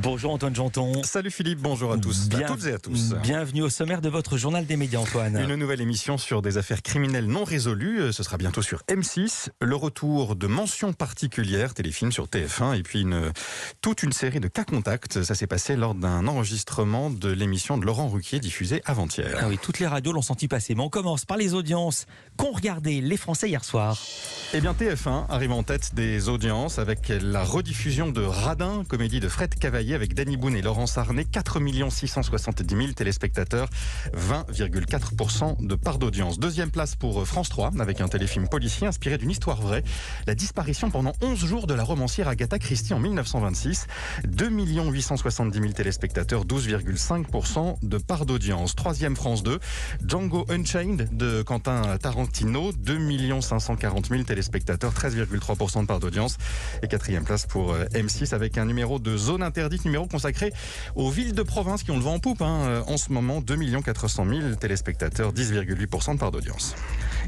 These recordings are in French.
Bonjour Antoine Janton. Salut Philippe, bonjour à tous, à toutes et à tous. Bienvenue au sommaire de votre journal des médias, Antoine. Une nouvelle émission sur des affaires criminelles non résolues, ce sera bientôt sur M6. Le retour de Mention particulière, téléfilm sur TF1, et puis toute une série de cas contacts. Ça s'est passé lors d'un enregistrement de l'émission de Laurent Ruquier diffusée avant-hier. Ah oui, toutes les radios l'ont senti passer, mais on commence par les audiences qu'ont regardé les Français hier soir. Eh bien TF1 arrive en tête des audiences avec la rediffusion de Radin, comédie de Fred Cavaillé avec Danny Boone et Laurence Arnay, 4 670 000 téléspectateurs, 20,4% de part d'audience. Deuxième place pour France 3 avec un téléfilm policier inspiré d'une histoire vraie, la disparition pendant 11 jours de la romancière Agatha Christie en 1926, 2 870 000 téléspectateurs, 12,5% de part d'audience. Troisième France 2, Django Unchained de Quentin Tarantino, 2 540 000 téléspectateurs, 13,3% de part d'audience. Et quatrième place pour M6 avec un numéro de Zone Interdite, numéro consacré aux villes de province qui ont le vent en poupe. En ce moment, 2 400 000 téléspectateurs, 10,8% de part d'audience.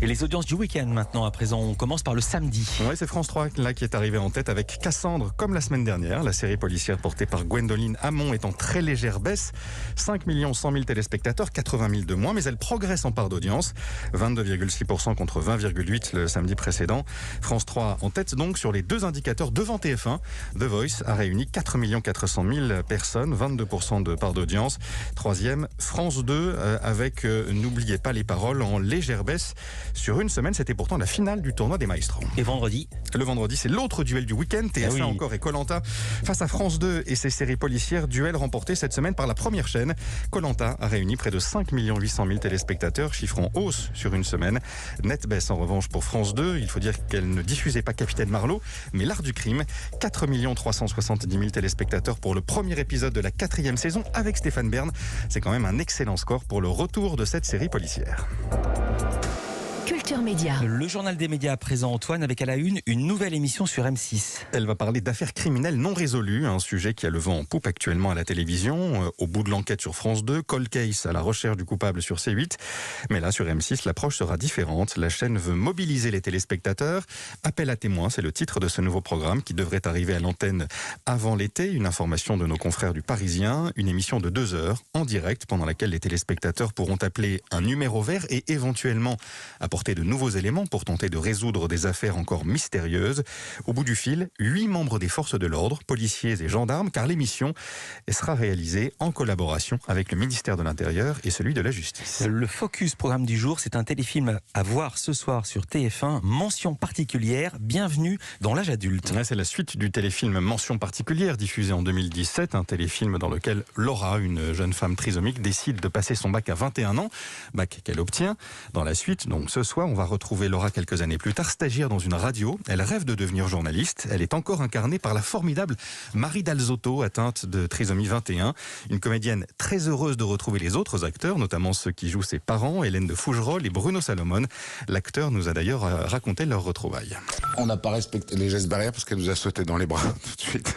Et les audiences du week-end maintenant, à présent, on commence par le samedi. Oui, c'est France 3 là, qui est arrivé en tête avec Cassandre, comme la semaine dernière. La série policière portée par Gwendoline Hamon est en très légère baisse. 5 100 000 téléspectateurs, 80 000 de moins, mais elle progresse en part d'audience. 22,6% contre 20,8% le samedi précédent. France 3 en tête donc sur les deux indicateurs devant TF1. The Voice a réuni 4 400 000 personnes, 22% de part d'audience. Troisième, France 2 avec N'oubliez pas les paroles en légère baisse. Sur une semaine, c'était pourtant la finale du tournoi des Maestros. Et vendredi ? Le vendredi, c'est l'autre duel du week-end. TF1 encore et Koh-Lanta face à France 2 et ses séries policières. Duel remporté cette semaine par la première chaîne. Koh-Lanta a réuni près de 5 800 000 téléspectateurs, chiffre en hausse sur une semaine. Nette baisse en revanche pour France 2. Il faut dire qu'elle ne diffusait pas Capitaine Marlowe, mais L'Art du crime. 4 370 000 téléspectateurs pour le premier épisode de la 4e saison avec Stéphane Bern. C'est quand même un excellent score pour le retour de cette série policière. Culture Média. Le journal des médias à présent, Antoine, avec à la une nouvelle émission sur M6. Elle va parler d'affaires criminelles non résolues, un sujet qui a le vent en poupe actuellement à la télévision. Au bout de l'enquête sur France 2, Cold Case à la recherche du coupable sur C8. Mais là, sur M6, l'approche sera différente. La chaîne veut mobiliser les téléspectateurs. Appel à témoins, c'est le titre de ce nouveau programme qui devrait arriver à l'antenne avant l'été. Une information de nos confrères du Parisien. Une émission de 2 heures en direct pendant laquelle les téléspectateurs pourront appeler un numéro vert et éventuellement apporter de nouveaux éléments pour tenter de résoudre des affaires encore mystérieuses. Au bout du fil, 8 membres des forces de l'ordre, policiers et gendarmes, car l'émission sera réalisée en collaboration avec le ministère de l'Intérieur et celui de la Justice. Le focus programme du jour, c'est un téléfilm à voir ce soir sur TF1, Mention particulière, bienvenue dans l'âge adulte. C'est la suite du téléfilm Mention particulière, diffusé en 2017, un téléfilm dans lequel Laura, une jeune femme trisomique, décide de passer son bac à 21 ans, bac qu'elle obtient. Dans la suite, donc ce soir, on va retrouver Laura quelques années plus tard, stagiaire dans une radio. Elle rêve de devenir journaliste. Elle est encore incarnée par la formidable Marie Dalzotto, atteinte de trisomie 21. Une comédienne très heureuse de retrouver les autres acteurs, notamment ceux qui jouent ses parents, Hélène de Fougerolles et Bruno Salomon. L'acteur nous a d'ailleurs raconté leur retrouvailles. On n'a pas respecté les gestes barrières parce qu'elle nous a sauté dans les bras tout de suite.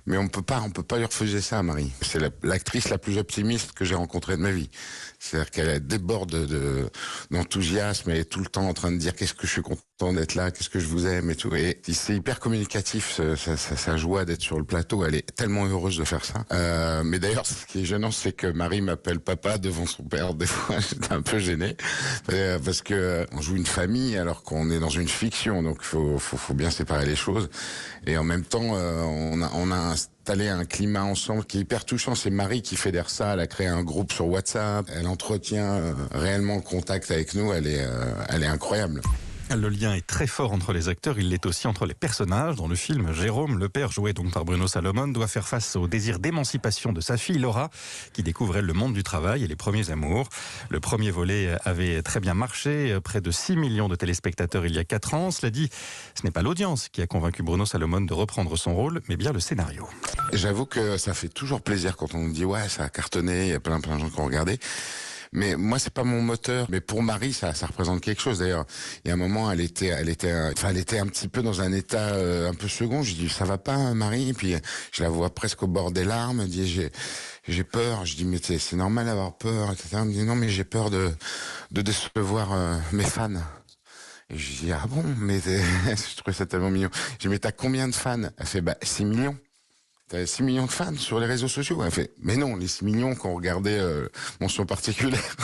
Mais on peut pas lui refuser ça, Marie. C'est l'actrice la plus optimiste que j'ai rencontrée de ma vie. C'est-à-dire qu'elle déborde d'enthousiasme et est tout le temps en train de dire qu'est-ce que je suis content d'être là, qu'est-ce que je vous aime et tout. Et c'est hyper communicatif, sa joie d'être sur le plateau. Elle est tellement heureuse de faire ça. Mais d'ailleurs, ce qui est gênant, c'est que Marie m'appelle papa devant son père. Des fois, j'étais un peu gêné parce que on joue une famille alors qu'on est dans une fiction. Donc, faut bien séparer les choses. Et en même temps, on a installé un climat ensemble qui est hyper touchant. C'est Marie qui fédère ça. Elle a créé un groupe sur WhatsApp. Elle entretient réellement le contact avec nous. Elle est incroyable. Le lien est très fort entre les acteurs, il l'est aussi entre les personnages. Dans le film, Jérôme, le père joué donc par Bruno Salomon, doit faire face au désir d'émancipation de sa fille Laura, qui découvre elle le monde du travail et les premiers amours. Le premier volet avait très bien marché, près de 6 millions de téléspectateurs il y a 4 ans. Cela dit, ce n'est pas l'audience qui a convaincu Bruno Salomon de reprendre son rôle, mais bien le scénario. J'avoue que ça fait toujours plaisir quand on nous dit ouais, ça a cartonné, il y a plein de gens qui ont regardé. Mais moi, c'est pas mon moteur. Mais pour Marie, ça représente quelque chose. D'ailleurs, il y a un moment, elle était un petit peu dans un état un peu second. Je dis, ça va pas, Marie? Et puis, je la vois presque au bord des larmes. Elle dit, j'ai peur. Je dis, mais c'est normal d'avoir peur, etc. Elle me dit, non, mais j'ai peur de décevoir mes fans. Et je dis, ah bon, mais je trouvais ça tellement mignon. Je dis, mais t'as combien de fans? Elle fait, 6 millions. t'as 6 millions de fans sur les réseaux sociaux. Elle fait, mais non, les 6 millions qu'on regardait mention particulière.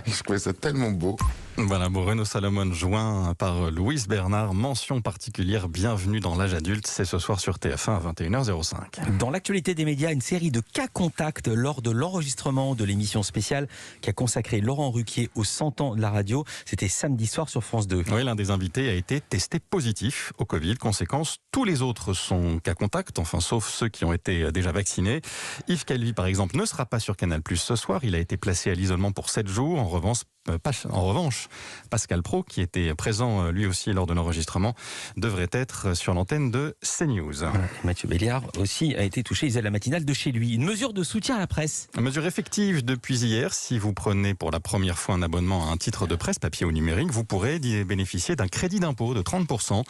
Je trouvais ça tellement beau. Voilà, Renaud Salomon joint par Louise Bernard, mention particulière, bienvenue dans l'âge adulte, c'est ce soir sur TF1 à 21h05. Dans l'actualité des médias, une série de cas contacts lors de l'enregistrement de l'émission spéciale qui a consacré Laurent Ruquier aux 100 ans de la radio. C'était samedi soir sur France 2. Oui, l'un des invités a été testé positif au Covid. Conséquence, tous les autres sont cas contacts, enfin sauf ceux qui ont été déjà vaccinés. Yves Calvi, par exemple, ne sera pas sur Canal+ ce soir. Il a été placé à l'isolement pour 7 jours. En revanche, Pascal Praud, qui était présent lui aussi lors de l'enregistrement, devrait être sur l'antenne de CNews. Mathieu Béliard aussi a été touché, il faisait la matinale de chez lui. Une mesure de soutien à la presse. Une mesure effective depuis hier. Si vous prenez pour la première fois un abonnement à un titre de presse, papier ou numérique, vous pourrez bénéficier d'un crédit d'impôt de 30%.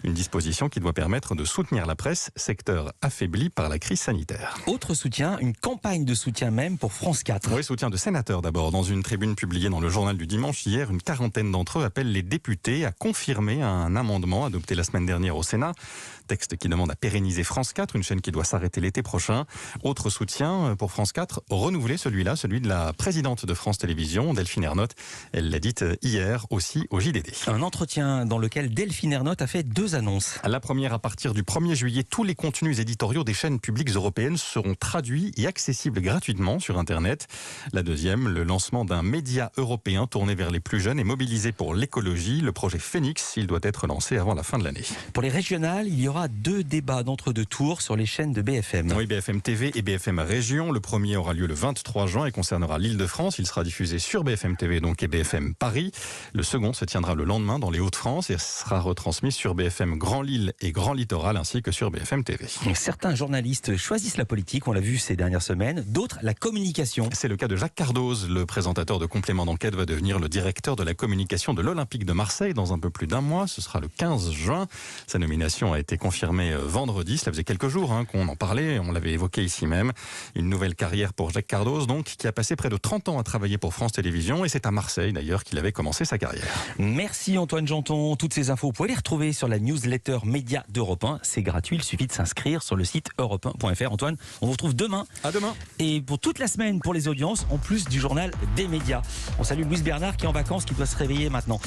Une disposition qui doit permettre de soutenir la presse, secteur affaibli par la crise sanitaire. Autre soutien, une campagne de soutien même pour France 4. Oui, soutien de sénateurs d'abord. Dans une tribune publiée dans le journal du dimanche hier, une quarantaine d'entre eux appellent les députés à confirmer un amendement adopté la semaine dernière au Sénat. Texte qui demande à pérenniser France 4, une chaîne qui doit s'arrêter l'été prochain. Autre soutien pour France 4, renouveler celui de la présidente de France Télévisions, Delphine Ernotte. Elle l'a dit hier aussi au JDD. Un entretien dans lequel Delphine Ernotte a fait 2 annonces. La première, à partir du 1er juillet, tous les contenus éditoriaux des chaînes publiques européennes seront traduits et accessibles gratuitement sur Internet. La deuxième, le lancement d'un média européen tourné vers les plus jeunes et mobilisé pour l'écologie. Le projet Phoenix, il doit être lancé avant la fin de l'année. Pour les régionales, il y aura 2 débats d'entre-deux tours sur les chaînes de BFM. Oui, BFM TV et BFM Région. Le premier aura lieu le 23 juin et concernera l'Île-de-France. Il sera diffusé sur BFM TV donc et BFM Paris. Le second se tiendra le lendemain dans les Hauts-de-France et sera retransmis sur BFM Grand Lille et Grand Littoral ainsi que sur BFM TV. Certains journalistes choisissent la politique, on l'a vu ces dernières semaines, d'autres la communication. C'est le cas de Jacques Cardoz. Le présentateur de Complément d'enquête va devenir le directeur de la communication de l'Olympique de Marseille dans un peu plus d'un mois. Ce sera le 15 juin. Sa nomination a été confirmée vendredi. Cela faisait quelques jours qu'on en parlait. On l'avait évoqué ici même. Une nouvelle carrière pour Jacques Cardoz, donc, qui a passé près de 30 ans à travailler pour France Télévisions. Et c'est à Marseille, d'ailleurs, qu'il avait commencé sa carrière. Merci Antoine Janton. Toutes ces infos, vous pouvez les retrouver sur la newsletter Média d'Europe 1. C'est gratuit. Il suffit de s'inscrire sur le site europe1.fr. Antoine, on vous retrouve demain. À demain. Et pour toute la semaine, pour les audiences, en plus du journal des médias. On salue Louise Bernard qui est en vacances, qui doit se réveiller maintenant.